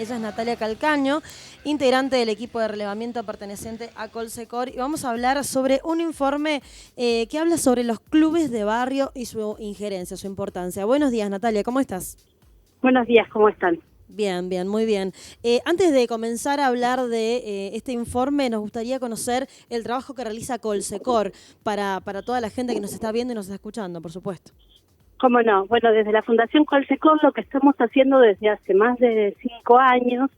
Ella es Natalia Calcaño, integrante del equipo de relevamiento perteneciente a Colsecor, y vamos a hablar sobre un informe que habla sobre los clubes de barrio y su injerencia, su importancia. Buenos días, Natalia, ¿cómo estás? Buenos días, ¿cómo están? Bien, bien, muy bien. Antes de comenzar a hablar de este informe, nos gustaría conocer el trabajo que realiza Colsecor para toda la gente que nos está viendo y nos está escuchando, por supuesto. ¿Cómo no? Bueno, desde la Fundación Colsecor lo que estamos haciendo desde hace más de 5 años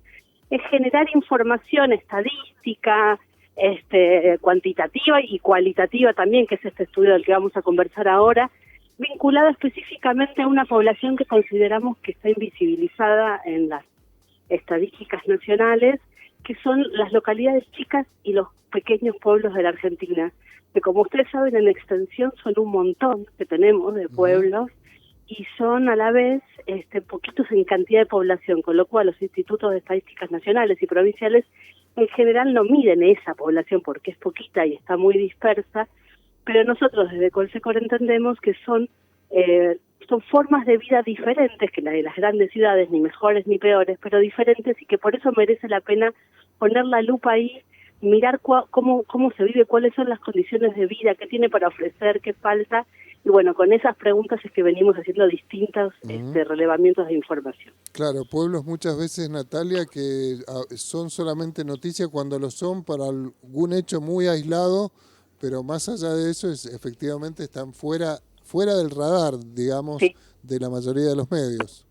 es generar información estadística, cuantitativa y cualitativa también, que es este estudio del que vamos a conversar ahora, vinculada específicamente a una población que consideramos que está invisibilizada en las estadísticas nacionales, que son las localidades chicas y los pequeños pueblos de la Argentina, que como ustedes saben en extensión son un montón que tenemos de pueblos y son a la vez poquitos en cantidad de población, con lo cual los institutos de estadísticas nacionales y provinciales en general no miden esa población porque es poquita y está muy dispersa, pero nosotros desde Colsecor entendemos que son formas de vida diferentes que la de las grandes ciudades, ni mejores ni peores, pero diferentes, y que por eso merece la pena poner la lupa ahí, mirar cómo se vive, cuáles son las condiciones de vida, qué tiene para ofrecer, qué falta, y bueno, con esas preguntas es que venimos haciendo distintos relevamientos de información. Claro, pueblos muchas veces, Natalia, que son solamente noticia cuando lo son para algún hecho muy aislado, pero más allá de eso, efectivamente están fuera del radar, digamos, Sí. de la mayoría de los medios.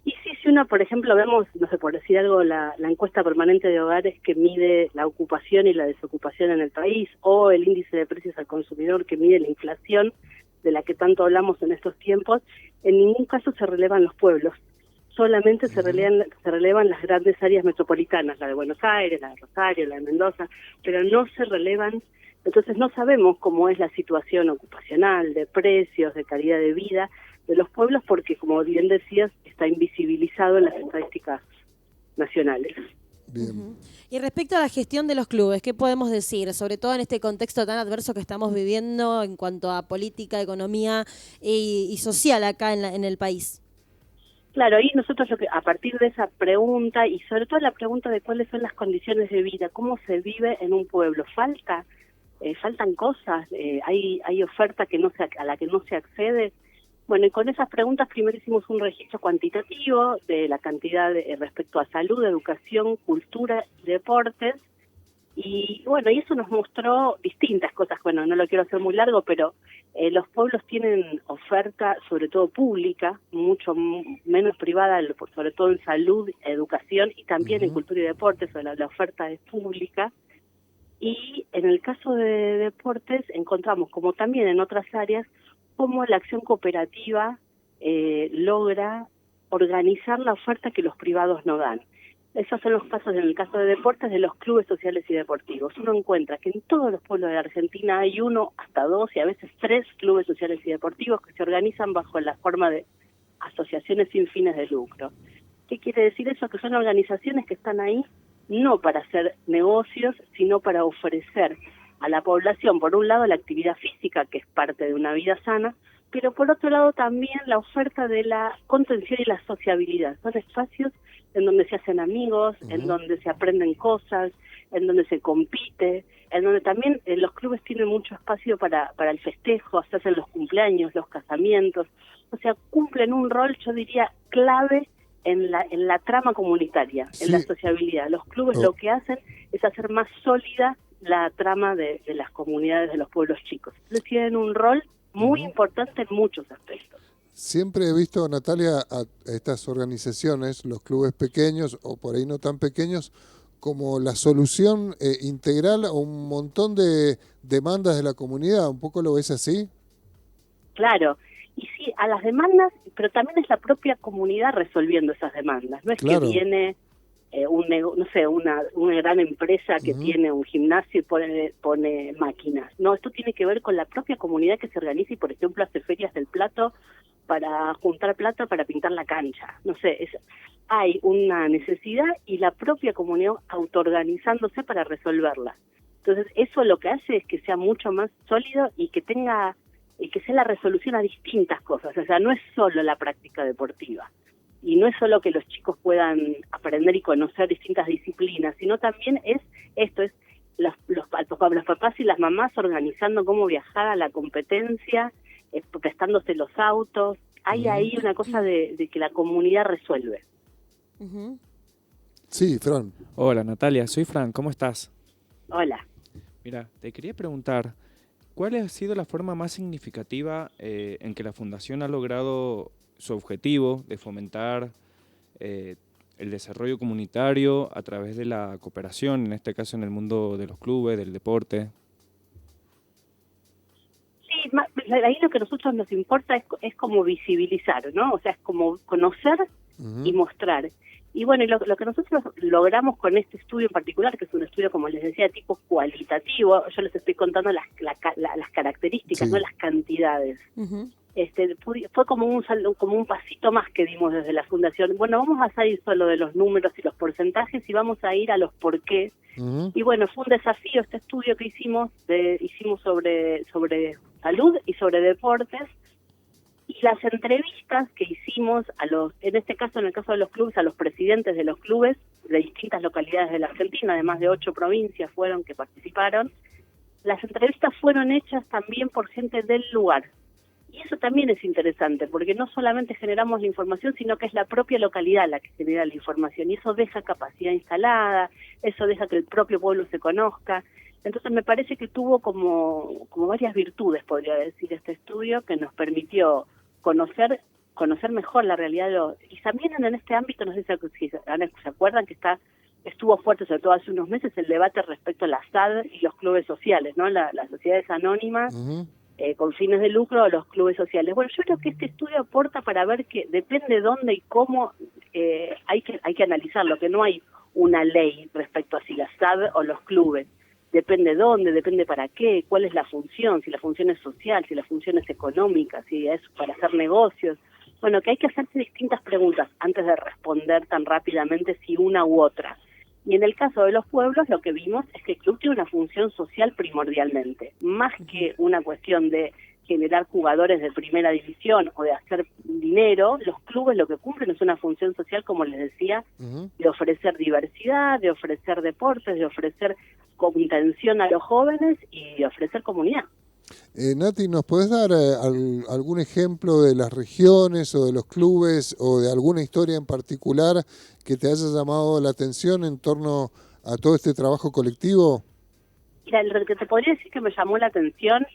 Y sí, si uno, por ejemplo, vemos, no sé, por decir algo, la encuesta permanente de hogares que mide la ocupación y la desocupación en el país, o el índice de precios al consumidor que mide la inflación, de la que tanto hablamos en estos tiempos, en ningún caso se relevan los pueblos. Solamente se relevan las grandes áreas metropolitanas, la de Buenos Aires, la de Rosario, la de Mendoza, pero no se relevan. Entonces no sabemos cómo es la situación ocupacional, de precios, de calidad de vida de los pueblos, porque, como bien decías, está invisibilizado en las estadísticas nacionales. Bien. Y respecto a la gestión de los clubes, ¿qué podemos decir? Sobre todo en este contexto tan adverso que estamos viviendo en cuanto a política, economía y social acá en el país. Claro, ahí nosotros a partir de esa pregunta, y sobre todo la pregunta de cuáles son las condiciones de vida, cómo se vive en un pueblo, faltan cosas, hay oferta a la que no se accede. Bueno, y con esas preguntas primero hicimos un registro cuantitativo de la cantidad respecto a salud, educación, cultura y deportes. Y bueno, y eso nos mostró distintas cosas. Bueno, no lo quiero hacer muy largo, pero los pueblos tienen oferta, sobre todo pública, mucho menos privada, sobre todo en salud, educación y también en cultura y deportes, la oferta es pública. Y en el caso de deportes encontramos, como también en otras áreas, cómo la acción cooperativa logra organizar la oferta que los privados no dan. Esos son los casos, en el caso de deportes, de los clubes sociales y deportivos. Uno encuentra que en todos los pueblos de la Argentina hay 1 hasta 2 y a veces 3 clubes sociales y deportivos que se organizan bajo la forma de asociaciones sin fines de lucro. ¿Qué quiere decir eso? Que son organizaciones que están ahí no para hacer negocios, sino para ofrecer a la población, por un lado, la actividad física, que es parte de una vida sana, pero por otro lado también la oferta de la contención y la sociabilidad. Son espacios en donde se hacen amigos, en donde se aprenden cosas, en donde se compite, en donde también los clubes tienen mucho espacio para el festejo, se hacen los cumpleaños, los casamientos, o sea, cumplen un rol, yo diría, clave en la trama comunitaria, en la sociabilidad. Los clubes lo que hacen es hacer más sólida la trama de las comunidades de los pueblos chicos. Entonces tienen un rol muy importante en muchos aspectos. Siempre he visto, Natalia, a estas organizaciones, los clubes pequeños o por ahí no tan pequeños, como la solución integral a un montón de demandas de la comunidad. ¿Un poco lo ves así? Claro, y sí, a las demandas, pero también es la propia comunidad resolviendo esas demandas. No es que viene una gran empresa que tiene un gimnasio y pone máquinas. No, esto tiene que ver con la propia comunidad que se organiza y, por ejemplo, hace ferias del plato para juntar plata para pintar la cancha. No sé, hay una necesidad y la propia comunidad autoorganizándose para resolverla. Entonces, eso lo que hace es que sea mucho más sólido y que sea la resolución a distintas cosas. O sea, no es solo la práctica deportiva. y no es solo que los chicos puedan aprender y conocer distintas disciplinas, sino también es los papás y las mamás organizando cómo viajar a la competencia, prestándose los autos. Hay ahí una cosa de que la comunidad resuelve. Sí, Fran. Hola Natalia, soy Fran, ¿cómo estás? Hola. Mira, te quería preguntar, ¿cuál ha sido la forma más significativa en que la Fundación ha logrado su objetivo de fomentar el desarrollo comunitario a través de la cooperación, en este caso en el mundo de los clubes, del deporte? Sí, ahí lo que a nosotros nos importa es como visibilizar, ¿no? O sea, es como conocer y mostrar. Y bueno, lo que nosotros logramos con este estudio en particular, que es un estudio, como les decía, tipo cualitativo, yo les estoy contando las características, no las cantidades. Fue como un pasito más que dimos desde la Fundación. Bueno, vamos a salir solo de los números y los porcentajes y vamos a ir a los porqués. Y bueno, fue un desafío este estudio que hicimos sobre salud y sobre deportes. Y las entrevistas que hicimos en el caso de los clubes, a los presidentes de los clubes de distintas localidades de la Argentina, además de 8 provincias fueron que participaron, las entrevistas fueron hechas también por gente del lugar. Y eso también es interesante, porque no solamente generamos la información, sino que es la propia localidad la que genera la información, y eso deja capacidad instalada, eso deja que el propio pueblo se conozca. Entonces me parece que tuvo como varias virtudes, podría decir, este estudio, que nos permitió conocer mejor la realidad y también en este ámbito, no sé si se acuerdan que estuvo fuerte, sobre todo hace unos meses, el debate respecto a la SAD y los clubes sociales, ¿no? Las sociedades anónimas con fines de lucro, los clubes sociales. Bueno, yo creo que este estudio aporta para ver que depende dónde y cómo hay que analizarlo, que no hay una ley respecto a si la SAD o los clubes. Depende dónde, depende para qué, cuál es la función, si la función es social, si la función es económica, si es para hacer negocios. Bueno, que hay que hacerse distintas preguntas antes de responder tan rápidamente si una u otra. Y en el caso de los pueblos, lo que vimos es que el club tiene una función social primordialmente, más que una cuestión de generar jugadores de primera división o de hacer dinero. Los clubes lo que cumplen es una función social, como les decía, de ofrecer diversidad, de ofrecer deportes, de ofrecer contención a los jóvenes y de ofrecer comunidad. Nati, ¿nos podés dar algún ejemplo de las regiones o de los clubes o de alguna historia en particular que te haya llamado la atención en torno a todo este trabajo colectivo? Mira, lo que te podría decir que me llamó la atención,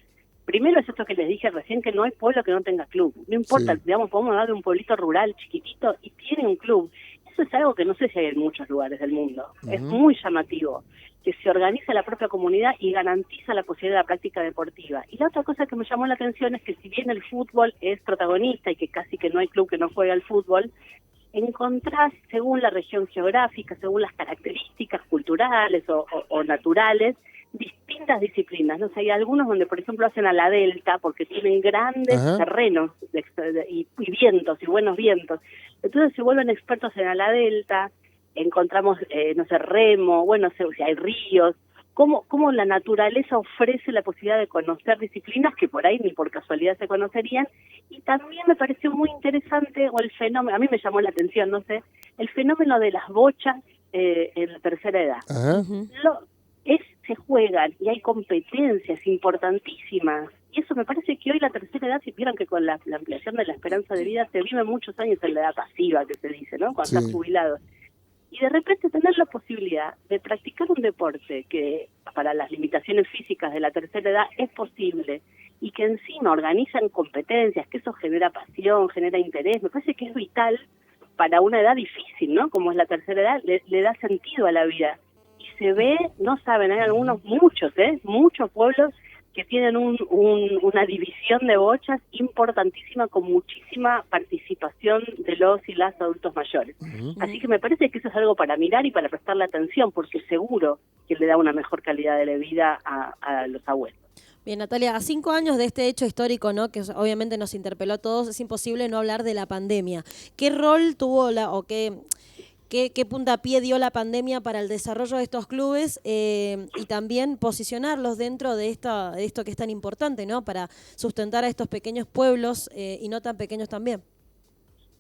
primero es esto que les dije recién, que no hay pueblo que no tenga club. No importa, digamos, podemos hablar de un pueblito rural chiquitito y tiene un club. Eso es algo que no sé si hay en muchos lugares del mundo. Es muy llamativo, que se organiza la propia comunidad y garantiza la posibilidad de la práctica deportiva. Y la otra cosa que me llamó la atención es que si bien el fútbol es protagonista y que casi que no hay club que no juegue al fútbol, encontrás, según la región geográfica, según las características culturales o naturales, distintas disciplinas. No sé, hay algunos donde, por ejemplo, hacen a la delta porque tienen grandes terrenos y vientos y buenos vientos. Entonces se vuelven expertos en a la delta, encontramos, remo, si hay ríos, cómo la naturaleza ofrece la posibilidad de conocer disciplinas que por ahí ni por casualidad se conocerían. Y también me pareció muy interesante, o el fenómeno, a mí me llamó la atención, el fenómeno de las bochas en la tercera edad. Se juegan y hay competencias importantísimas. Y eso me parece que hoy la tercera edad, si vieron que con la ampliación de la esperanza de vida se vive muchos años en la edad pasiva, que se dice, ¿no? Cuando estás jubilado. Y de repente tener la posibilidad de practicar un deporte que para las limitaciones físicas de la tercera edad es posible y que encima organizan competencias, que eso genera pasión, genera interés, me parece que es vital para una edad difícil, ¿no? Como es la tercera edad, le da sentido a la vida. Y se ve, no saben, hay muchos pueblos que tienen una división de bochas importantísima con muchísima participación de los y las adultos mayores. Así que me parece que eso es algo para mirar y para prestarle atención, porque seguro que le da una mejor calidad de vida a los abuelos. Bien, Natalia, a 5 años de este hecho histórico, ¿no?, que obviamente nos interpeló a todos, es imposible no hablar de la pandemia. ¿Qué rol tuvo qué puntapié dio la pandemia para el desarrollo de estos clubes y también posicionarlos dentro de esto que es tan importante, ¿no?, para sustentar a estos pequeños pueblos y no tan pequeños también?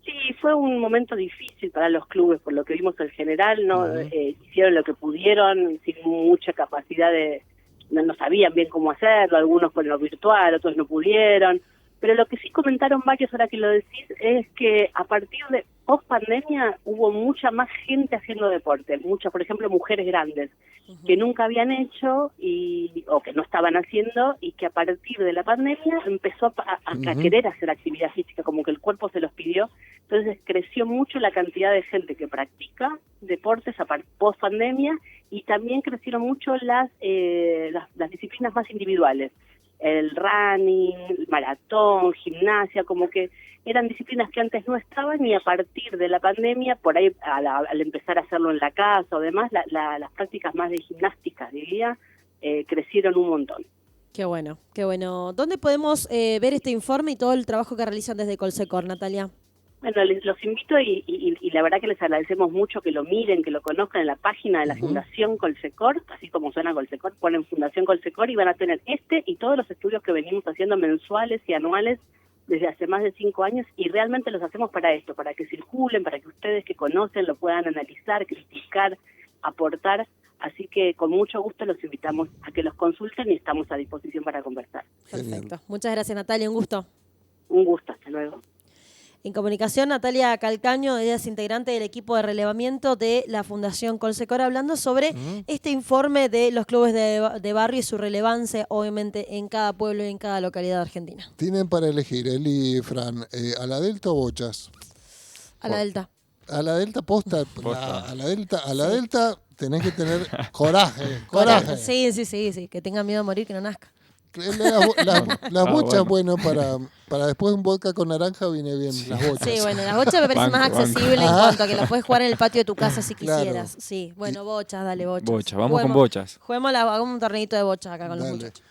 Sí, fue un momento difícil para los clubes, por lo que vimos en general, ¿no? Hicieron lo que pudieron, sin mucha capacidad no sabían bien cómo hacerlo, algunos con lo virtual, otros no pudieron, pero lo que sí comentaron varios, ahora que lo decís, es que a partir de post-pandemia hubo mucha más gente haciendo deporte, muchas, por ejemplo, mujeres grandes, que nunca habían hecho o que no estaban haciendo, y que a partir de la pandemia empezó a querer hacer actividad física, como que el cuerpo se los pidió. Entonces creció mucho la cantidad de gente que practica deportes post pandemia, y también crecieron mucho las disciplinas más individuales, el running, el maratón, gimnasia, como que eran disciplinas que antes no estaban, y a partir de la pandemia, por ahí al empezar a hacerlo en la casa o demás, las prácticas más de gimnástica, diría, crecieron un montón. Qué bueno, qué bueno. ¿Dónde podemos ver este informe y todo el trabajo que realizan desde Colsecor, Natalia? Bueno, los invito y la verdad que les agradecemos mucho que lo miren, que lo conozcan en la página de la Fundación Colsecor, así como suena Colsecor, ponen Fundación Colsecor y van a tener y todos los estudios que venimos haciendo mensuales y anuales desde hace más de 5 años, y realmente los hacemos para esto, para que circulen, para que ustedes que conocen lo puedan analizar, criticar, aportar. Así que con mucho gusto los invitamos a que los consulten y estamos a disposición para conversar. Perfecto. Muchas gracias, Natalia. Un gusto. Un gusto. Hasta luego. En comunicación, Natalia Calcaño, ella es integrante del equipo de relevamiento de la Fundación Colsecor, hablando sobre este informe de los clubes de barrio y su relevancia, obviamente, en cada pueblo y en cada localidad de Argentina. Tienen para elegir, Eli y Fran, ¿a la Delta o Bochas? A la Delta. A la Delta posta. A la Delta tenés que tener coraje. Sí, que tenga miedo a morir, que no nazca. Las bochas, bueno, para después un vodka con naranja viene bien, las bochas. Sí, bueno, las bochas me parece más accesible en cuanto a que las puedes jugar en el patio de tu casa si quisieras. Claro. Sí, bueno, bochas, dale, bochas. Vamos con bochas. Hagamos un torneito de bochas acá con los muchachos.